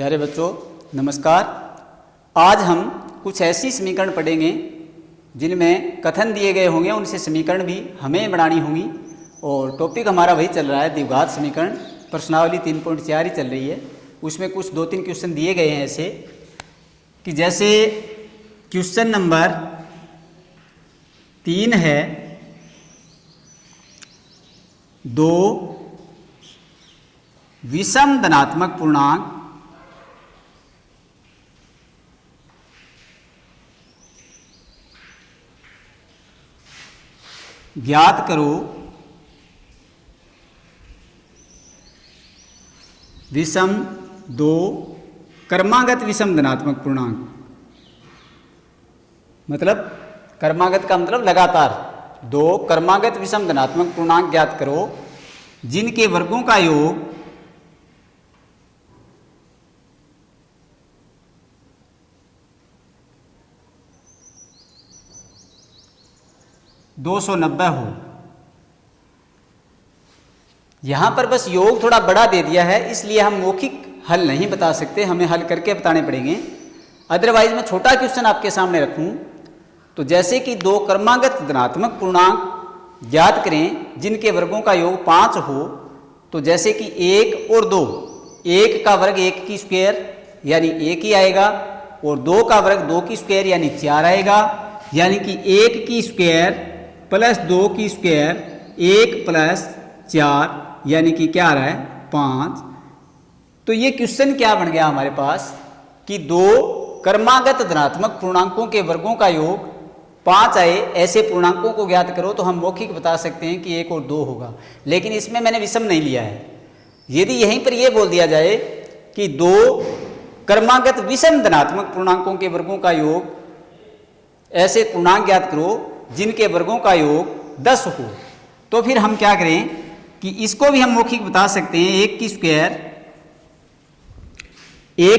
प्यारे बच्चों नमस्कार। आज हम कुछ ऐसी समीकरण पढ़ेंगे जिनमें कथन दिए गए होंगे, उनसे समीकरण भी हमें बनानी होंगी। और टॉपिक हमारा वही चल रहा है द्विघात समीकरण, प्रश्नावली 3.4 ही चल रही है। उसमें कुछ 2-3 क्वेश्चन दिए गए हैं ऐसे कि जैसे क्वेश्चन नंबर 3 है, 2 विषम धनात्मक पूर्णांक ज्ञात करो। विषम 2 क्रमागत विषम धनात्मक पूर्णांक, मतलब क्रमागत का मतलब लगातार 2 क्रमागत विषम धनात्मक पूर्णांक ज्ञात करो जिनके वर्गों का योग 290 हो। यहां पर बस योग थोड़ा बड़ा दे दिया है, इसलिए हम मौखिक हल नहीं बता सकते, हमें हल करके बताने पड़ेंगे। अदरवाइज मैं छोटा क्वेश्चन आपके सामने रखूं तो जैसे कि 2 क्रमागत धनात्मक पूर्णांक ज्ञात करें जिनके वर्गों का योग 5 हो, तो जैसे कि 1 और 2, 1 का वर्ग 1 की स्क्वायर यानी 1 ही आएगा, और 2 का वर्ग 2 की स्क्वायर यानी 4 आएगा, यानी कि 1 की स्क्वायर प्लस 2 की स्क्वायर 1 प्लस 4 यानी कि क्या आ रहा है 5। तो ये क्वेश्चन क्या बन गया हमारे पास कि 2 क्रमागत धनात्मक पूर्णांकों के वर्गों का योग 5 आए, ऐसे पूर्णांकों को ज्ञात करो। तो हम मौखिक बता सकते हैं कि 1 और 2 होगा, लेकिन इसमें मैंने विषम नहीं लिया है। यदि यहीं पर यह बोल दिया जाए कि 2 क्रमागत विषम धनात्मक पूर्णांकों के वर्गों का योग, ऐसे पूर्णांक ज्ञात करो जिनके वर्गों का योग 10 हो, तो फिर हम क्या करें कि इसको भी हम मौखिक बता सकते हैं। 1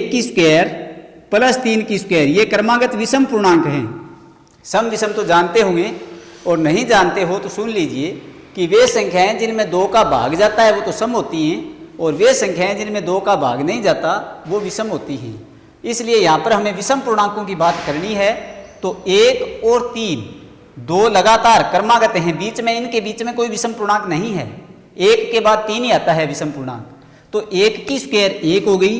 की स्क्वायर प्लस 3 की स्क्वायर, ये क्रमागत विषम पूर्णांक हैं। सम विषम तो जानते होंगे, और नहीं जानते हो तो सुन लीजिए कि वे संख्याएं जिनमें 2 का भाग जाता है वो तो सम होती हैं, और वे संख्याएं जिनमें 2 का भाग नहीं जाता वो विषम होती हैं। इसलिए यहाँ पर हमें विषम पूर्णांकों की बात करनी है। तो 1 और 3 2 लगातार क्रमागत हैं, बीच में इनके बीच में कोई विषम पूर्णांक नहीं है। 1 के बाद 3 ही आता है विषम पूर्णांक। तो 1 की स्क्वायर 1 हो गई,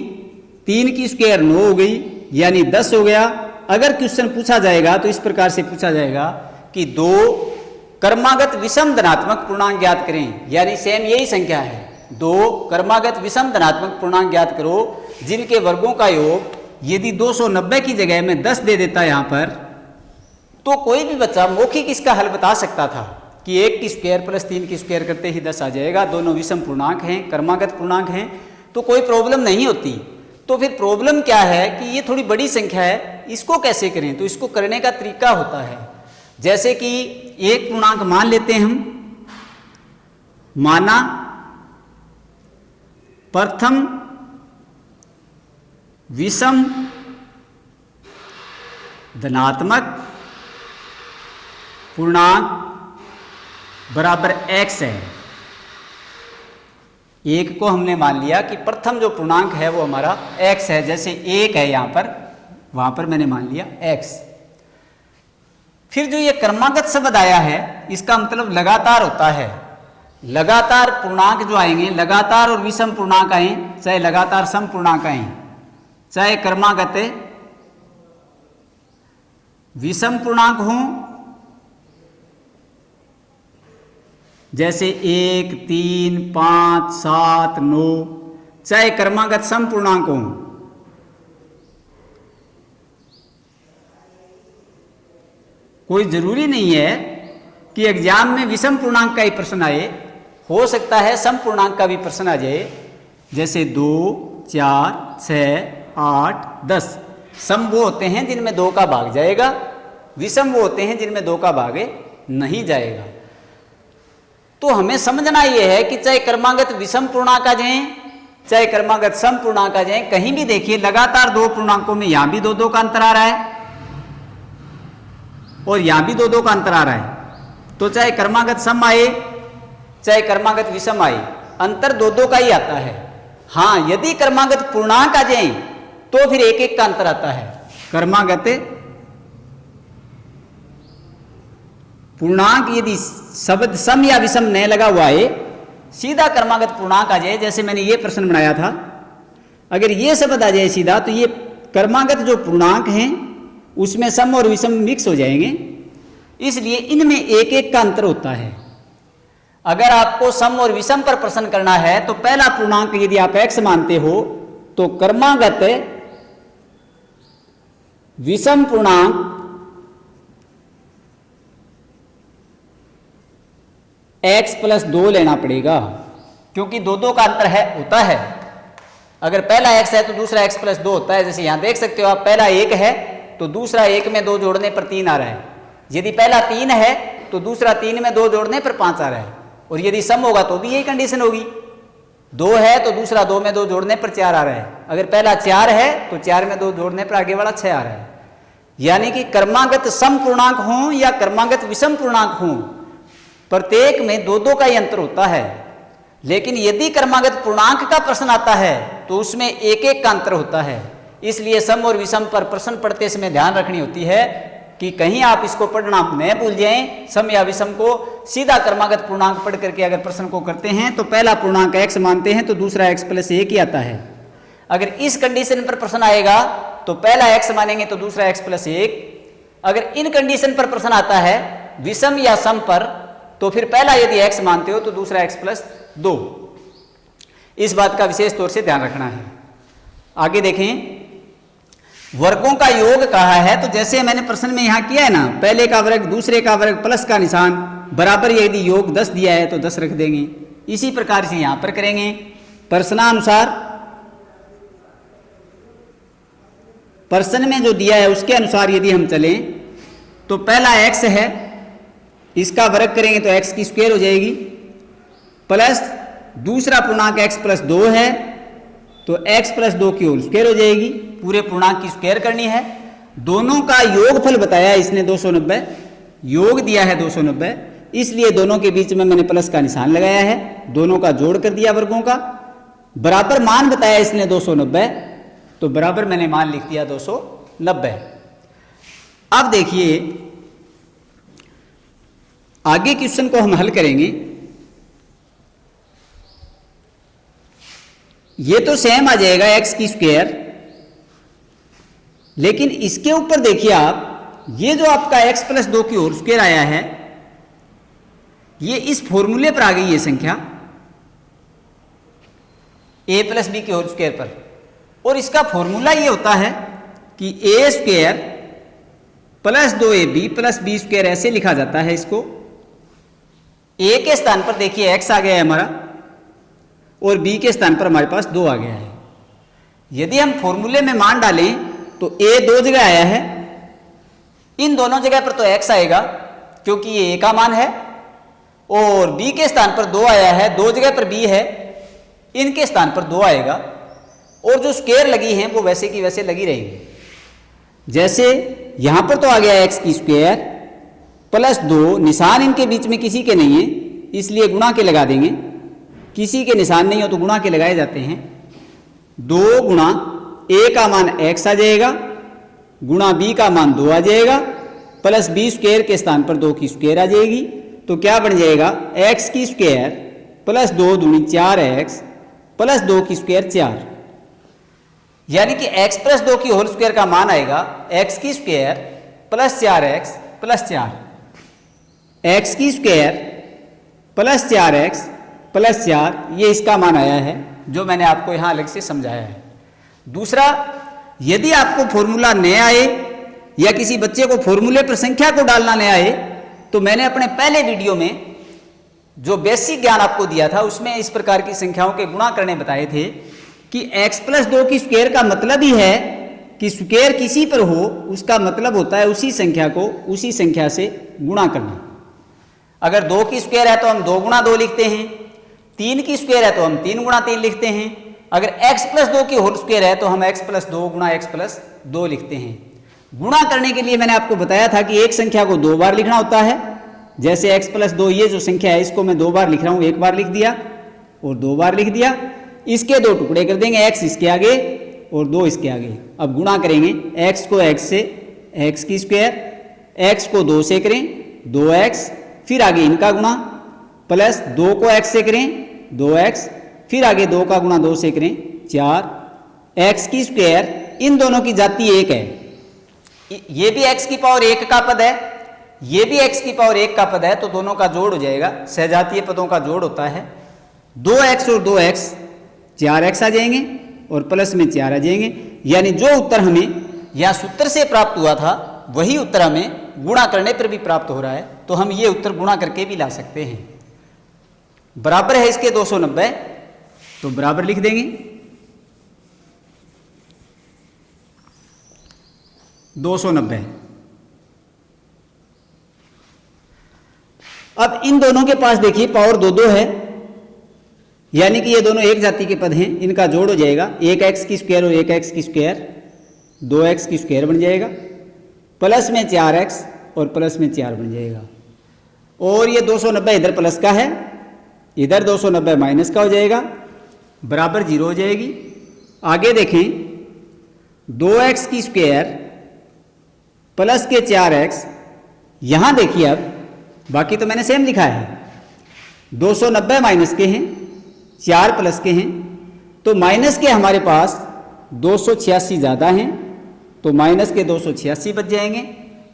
3 की स्क्वायर 9 हो गई, यानी 10 हो गया। अगर क्वेश्चन पूछा जाएगा तो इस प्रकार से पूछा जाएगा कि 2 क्रमागत विषम धनात्मक पूर्णांक ज्ञात करें, यानी सेम यही संख्या है, 2 क्रमागत विषम धनात्मक पूर्णांक ज्ञात करो जिनके वर्गों का योग, यदि 290 की जगह में 10 दे देता यहां पर, तो कोई भी बच्चा मौखिक इसका हल बता सकता था कि 1 की स्क्वायर प्लस 3 की स्क्वायर करते ही 10 आ जाएगा। दोनों विषम पूर्णांक हैं, क्रमागत पूर्णांक हैं, तो कोई प्रॉब्लम नहीं होती। तो फिर प्रॉब्लम क्या है कि ये thोड़ी बड़ी संख्या है, इसको कैसे करें? तो इसको करने का तरीका होता है, जैसे कि एक पूर्णांक मान लेते हैं हम, माना प्रथम विषम धनात्मक पूर्णांक बराबर x है। 1 को हमने मान लिया कि प्रथम जो पूर्णांक है वो हमारा x है, जैसे 1 है यहां पर, वहां पर मैंने मान लिया x। फिर जो ये क्रमागत शब्द आया है इसका मतलब लगातार होता है। लगातार पूर्णांक जो आएंगे, लगातार और विषम पूर्णांक आए, चाहे लगातार सम पूर्णांक आए, चाहे क्रमागत विषम पूर्णांक हो, जैसे 1, 3, 5, 7, 9, चाहे क्रमागत सम पूर्णांक हो। कोई जरूरी नहीं है कि एग्जाम में विषम पूर्णांक का ही प्रश्न आए, हो सकता है सम पूर्णांक का भी प्रश्न आ जाए, जैसे 2, 4, 6, 8, 10। सम वो होते हैं जिनमें 2 का भाग जाएगा, विषम वो होते हैं जिनमें 2 का भाग नहीं जाएगा। तो हमें समझना यह है कि चाहे क्रमागत विषम पूर्णांक आ जाएं, चाहे क्रमागत सम पूर्णांक आ जाएं, कहीं भी देखिए लगातार 2 पूर्णांकों में यहां भी 2-2 का अंतर आ रहा है और यहां भी 2-2 का अंतर आ रहा है। तो चाहे क्रमागत सम आए चाहे क्रमागत विषम आए, अंतर 2-2 का ही आता है। हाँ, यदि क्रमागत पूर्णांक आ जाएं तो फिर एक एक का अंतर आता है। क्रमागत पूर्णांक यदि शब्द सम या विषम न लगा हुआ है, सीधा क्रमागत पूर्णांक आ जाए, जैसे मैंने ये प्रश्न बनाया था, अगर ये शब्द आ जाए सीधा तो ये क्रमागत जो पूर्णांक हैं उसमें सम और विषम मिक्स हो जाएंगे, इसलिए इनमें एक एक का अंतर होता है। अगर आपको सम और विषम पर प्रश्न करना है तो पहला पूर्णांक यदि आप x मानते हो तो क्रमागत विषम पूर्णांक x प्लस 2 लेना पड़ेगा, क्योंकि दो दो का अंतर है होता है। अगर पहला x है तो दूसरा x प्लस 2 होता है। जैसे यहां देख सकते हो आप, पहला 1 है तो दूसरा 1 में 2 जोड़ने पर 3 आ रहा है। यदि पहला 3 है तो दूसरा 3 में 2 जोड़ने पर 5 आ रहा है। और यदि सम होगा तो भी यही कंडीशन होगी, 2 है तो दूसरा 2 में 2 जोड़ने पर 4 आ रहा है। अगर पहला 4 है तो 4 में 2 जोड़ने पर आगे वाला 6 आ रहा है। यानी कि क्रमागत सम पूर्णांक हों या क्रमागत विषम पूर्णांक हों, प्रत्येक में दो दो का ही अंतर होता है। लेकिन यदि क्रमागत पूर्णांक का प्रश्न आता है तो उसमें एक एक का अंतर होता है। इसलिए सम और विषम पर प्रश्न पढ़ते समय ध्यान रखनी होती है कि कहीं आप इसको पढ़ना न भूल जाएं। सम या विषम को सीधा क्रमागत पूर्णांक पढ़ करके अगर प्रश्न को करते हैं तो पहला पूर्णांक x मानते हैं तो दूसरा x प्लस 1 ही आता है। अगर इस कंडीशन पर प्रश्न आएगा तो पहला x मानेंगे तो दूसरा x प्लस 1। अगर इन कंडीशन पर प्रश्न आता है विषम या सम पर तो फिर पहला यदि x मानते हो तो दूसरा x प्लस 2। इस बात का विशेष तौर से ध्यान रखना है। आगे देखें, वर्गों का योग कहा है तो जैसे मैंने प्रश्न में यहां किया है ना, पहले का वर्ग दूसरे का वर्ग प्लस का निशान बराबर, यदि योग 10 दिया है तो 10 रख देंगे। इसी प्रकार से यहां पर करेंगे। प्रश्नानुसार प्रश्न में जो दिया है उसके अनुसार यदि हम चलें तो पहला x है, इसका वर्ग करेंगे तो x की स्क्वायर हो जाएगी, प्लस दूसरा पूर्णांक x प्लस 2 है तो x प्लस 2 की होल स्क्वायर हो जाएगी। पूरे पूर्णांक की स्क्वायर करनी है। दोनों का योगफल बताया इसने 290, योग दिया है 290, इसलिए दोनों के बीच में मैंने प्लस का निशान लगाया है। दोनों का जोड़ कर दिया वर्गों का। बराबर मान बताया इसने 290 तो बराबर मैंने मान लिख दिया 290। अब देखिए आगे क्वेश्चन को हम हल करेंगे। ये तो सेम आ जाएगा x की स्क्वायर, लेकिन इसके ऊपर देखिए आप, ये जो आपका x प्लस 2 की होल स्क्वायर आया है ये इस फॉर्मूले पर आ गई है संख्या a प्लस बी की होल स्क्वायर पर। और इसका फॉर्मूला ये होता है कि a square plus 2ab plus B square, ऐसे लिखा जाता है इसको। a के स्थान पर देखिए x आ गया है हमारा और b के स्थान पर हमारे पास 2 आ गया है। यदि हम फॉर्मूले में मान डालें तो a 2 जगह आया है, इन दोनों जगह पर तो x आएगा क्योंकि ये a का मान है, और b के स्थान पर 2 आया है, 2 जगह पर b है, इनके स्थान पर 2 आएगा। और जो स्क्वायर लगी हैं वो वैसे की वैसे लगी रहेंगी। जैसे यहां पर तो आ गया x की स्क्वायर प्लस 2, निशान इनके बीच में किसी के नहीं है इसलिए गुणा के लगा देंगे, किसी के निशान नहीं हो तो गुणा के लगाए जाते हैं। 2 गुणा a का मान x आ जाएगा, गुणा b का मान 2 आ जाएगा, प्लस बी स्क्वायर के स्थान पर 2 की स्क्वायर आ जाएगी। तो क्या बन जाएगा, x की स्क्वायर प्लस 2 दूनी 4x प्लस 2 की स्क्वायर 4। यानी कि x प्लस 2 की होल स्क्वायर का मान आएगा x की square plus 4x plus 4, x की स्क्वायर प्लस 4x प्लस 4, ये इसका मान आया है जो मैंने आपको यहां अलग से समझाया है। दूसरा, यदि आपको फॉर्मूला न आए या किसी बच्चे को फॉर्मूले पर संख्या को डालना न आए तो मैंने अपने पहले वीडियो में जो बेसिक ज्ञान आपको दिया था उसमें इस प्रकार की संख्याओं के गुणा करने बताए थे कि x प्लस 2 की स्क्वायर का मतलब ही है कि स्क्वायर किसी पर हो उसका मतलब होता है उसी संख्या को उसी संख्या से गुणा करना। अगर 2 की स्क्वायर है तो हम 2 गुणा 2 लिखते हैं, 3 की स्क्वायर है तो हम 3 गुणा 3 लिखते हैं। अगर x प्लस 2 की होल स्क्वायर है तो हम x प्लस 2 गुणा x प्लस 2 लिखते हैं। गुणा करने के लिए मैंने आपको बताया था कि एक संख्या को 2 बार लिखना होता है। जैसे x प्लस 2, ये जो संख्या है इसको मैं 2 बार लिख रहा हूं, 1 बार लिख दिया और 2 बार लिख दिया। इसके 2 टुकड़े कर देंगे, x इसके आगे और 2 इसके आगे। अब गुणा करेंगे, x को x से x की स्क्वायर, x को 2 से करें 2x, फिर आगे इनका गुणा, प्लस 2 को x से करें 2x, फिर आगे 2 का गुणा 2 से करें 4, x की स्क्वायर, इन दोनों की जाति 1 है, ये भी x की पावर 1 का पद है, ये भी x की पावर 1 का पद है, तो दोनों का जोड़ हो जाएगा, सजातीय पदों का जोड़ होता है। 2x और 2x 4x आ जाएंगे और प्लस में 4 आ जाएंगे, यानी जो उत्तर हमें या सूत्र से प्राप्त हुआ था वही उत्तर हमें गुणा करने पर भी प्राप्त हो रहा है, तो हम ये उत्तर गुणा करके भी ला सकते हैं। बराबर है इसके 290, तो बराबर लिख देंगे 290। अब इन दोनों के पास देखिए पावर 2 है, यानी कि ये दोनों एक जाति के पद हैं, इनका जोड़ हो जाएगा, 1x की स्क्वायर और 1x की स्क्वायर 2x की स्क्वायर बन जाएगा, प्लस में 4x और प्लस में 4 बन जाएगा। और ये 290 इधर प्लस का है, इधर 290 माइनस का हो जाएगा, बराबर 0 हो जाएगी। आगे देखें, 2x की स्क्वायर प्लस के 4x, यहां देखिए अब बाकी तो मैंने सेम लिखा है, 290 माइनस के हैं 4 प्लस के हैं, तो माइनस के हमारे पास 286 ज़्यादा हैं, तो माइनस के 286 बच जाएंगे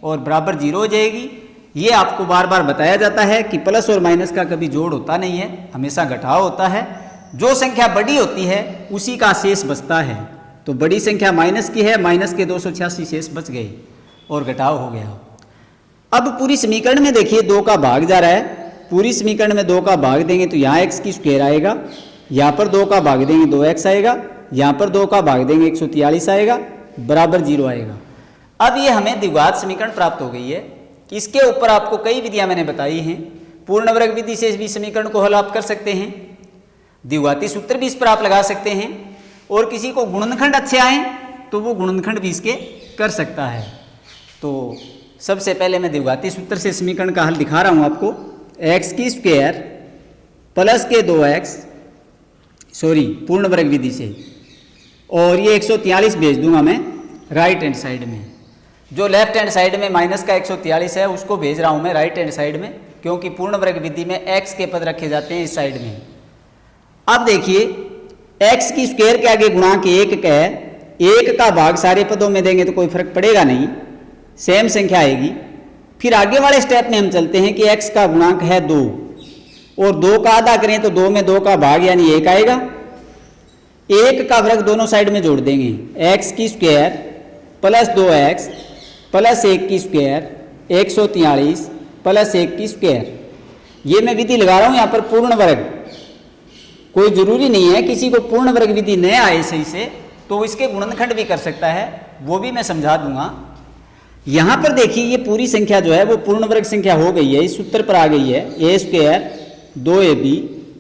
और बराबर 0 हो जाएगी। ये आपको बार बार बताया जाता है कि प्लस और माइनस का कभी जोड़ होता नहीं है, हमेशा घटाव होता है। जो संख्या बड़ी होती है उसी का शेष बचता है, तो बड़ी संख्या माइनस की है, माइनस के 286 शेष बच गए और घटाव हो गया। अब पूरी समीकरण में देखिए 2 का भाग जा रहा है, पूरी समीकरण में 2 का भाग देंगे तो यहाँ x की स्क्वायर आएगा, यहाँ पर 2 का भाग देंगे 2x आएगा, यहाँ पर 2 का भाग देंगे 143 आएगा, बराबर 0 आएगा। अब ये हमें द्विघात समीकरण प्राप्त हो गई है। इसके ऊपर आपको कई विधियां मैंने बताई हैं, पूर्ण वर्ग विधि से भी समीकरण को हल आप कर सकते हैं, द्विघाती सूत्र भी इस पर आप लगा सकते हैं, और किसी को गुणनखंड अच्छे आए तो वो गुणनखंड भी इसके कर सकता है। तो सबसे पहले मैं द्विघाती सूत्र से समीकरण का हल दिखा रहा हूं आपको। x की स्क्वायर प्लस के 2x, पूर्ण वर्ग विधि से, और ये 143 भेज दूंगा मैं राइट हैंड साइड में। जो लेफ्ट हैंड साइड में माइनस का 143 है उसको भेज रहा हूं मैं राइट हैंड साइड में, क्योंकि पूर्ण वर्ग विधि में x के पद रखे जाते हैं इस साइड में। अब देखिए x की स्क्वायर के आगे गुणा के 1 का है, 1 का भाग सारे पदों में देंगे तो कोई फर्क पड़ेगा नहीं, सेम संख्या आएगी। फिर आगे वाले स्टेप में हम चलते हैं कि x का गुणांक है 2 और 2 का आधा करें तो 2 में 2 का भाग यानी 1 आएगा, 1 का वर्ग दोनों साइड में जोड़ देंगे, x की स्क्वायर प्लस 2x प्लस 1 की स्क्वायर 143 प्लस 1 की स्क्वायर। ये मैं विधि लगा रहा हूं यहाँ पर पूर्ण वर्ग, कोई जरूरी नहीं है किसी को पूर्ण वर्ग विधि न आए सही से तो इसके गुणनखंड भी कर सकता है, वो भी मैं समझा दूंगा। यहां पर देखिए ये पूरी संख्या जो है वो पूर्ण वर्ग संख्या हो गई है, इस सूत्र पर आ गई है, a square 2ab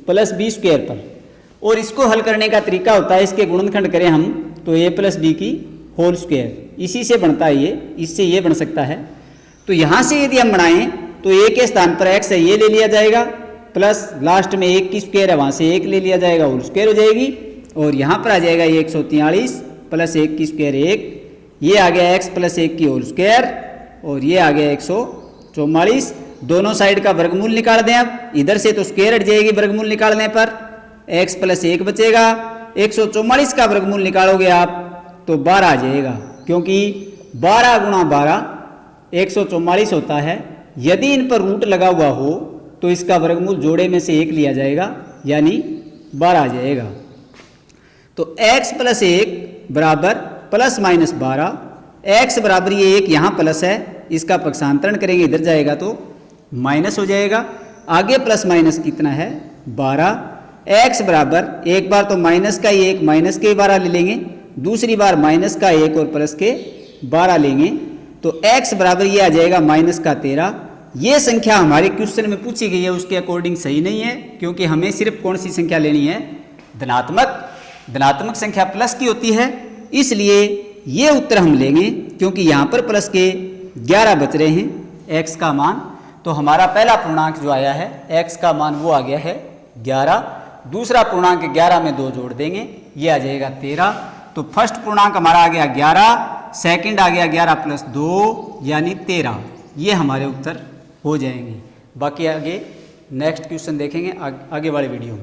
plus b square पर। और इसको हल करने का तरीका होता है, इसके गुणनखंड करें हम तो a प्लस b की होल स्क्वायर, इसी से बनता है ये, इससे ये बन सकता है। तो यहां से यदि हम बनाएं तो a के स्थान पर x है ये ले लिया जाएगा, प्लस लास्ट में 1 की स्क्वायर है वहां से 1 ले लिया जाएगा, होल स्क्वायर हो जाएगी, और यहाँ पर आ जाएगा ये 143 प्लस 1 की स्क्वायर 1, ये आ गया x प्लस 1 की होल स्क्वायर, और ये आ गया 144। दोनों साइड का वर्गमूल निकाल दें, अब इधर से तो स्क्वायर हट जाएगी वर्गमूल निकालने पर, x प्लस 1 बचेगा, 144 का वर्गमूल निकालोगे आप तो 12 आ जाएगा, क्योंकि 12 गुणा 12 144 होता है। यदि इन पर रूट लगा हुआ हो तो इसका वर्गमूल जोड़े में से 1 लिया जाएगा, यानी 12 आ जाएगा। तो x प्लस 1 बराबर प्लस माइनस 12, x बराबर ये 1 यहाँ प्लस है, इसका पक्षांतरण करेंगे इधर जाएगा तो माइनस हो जाएगा, आगे प्लस माइनस कितना है 12, x बराबर एक बार तो माइनस का 1 माइनस के 12 ले लेंगे, दूसरी बार माइनस का 1 और प्लस के 12 लेंगे, तो x बराबर ये आ जाएगा माइनस का 13। ये संख्या हमारे क्वेश्चन में पूछी गई है उसके अकॉर्डिंग सही नहीं है, क्योंकि हमें सिर्फ कौन सी संख्या लेनी है, धनात्मक संख्या प्लस की होती है, इसलिए ये उत्तर हम लेंगे, क्योंकि यहाँ पर प्लस के 11 बच रहे हैं x का मान। तो हमारा पहला पूर्णांक जो आया है x का मान वो आ गया है 11, दूसरा पूर्णांक 11 में 2 जोड़ देंगे, ये आ जाएगा 13। तो फर्स्ट पूर्णांक हमारा आ गया 11, सेकंड आ गया 11 प्लस 2 यानी 13। ये हमारे उत्तर हो जाएंगे। बाकी आगे नेक्स्ट क्वेश्चन देखेंगे आगे वाले वीडियो में।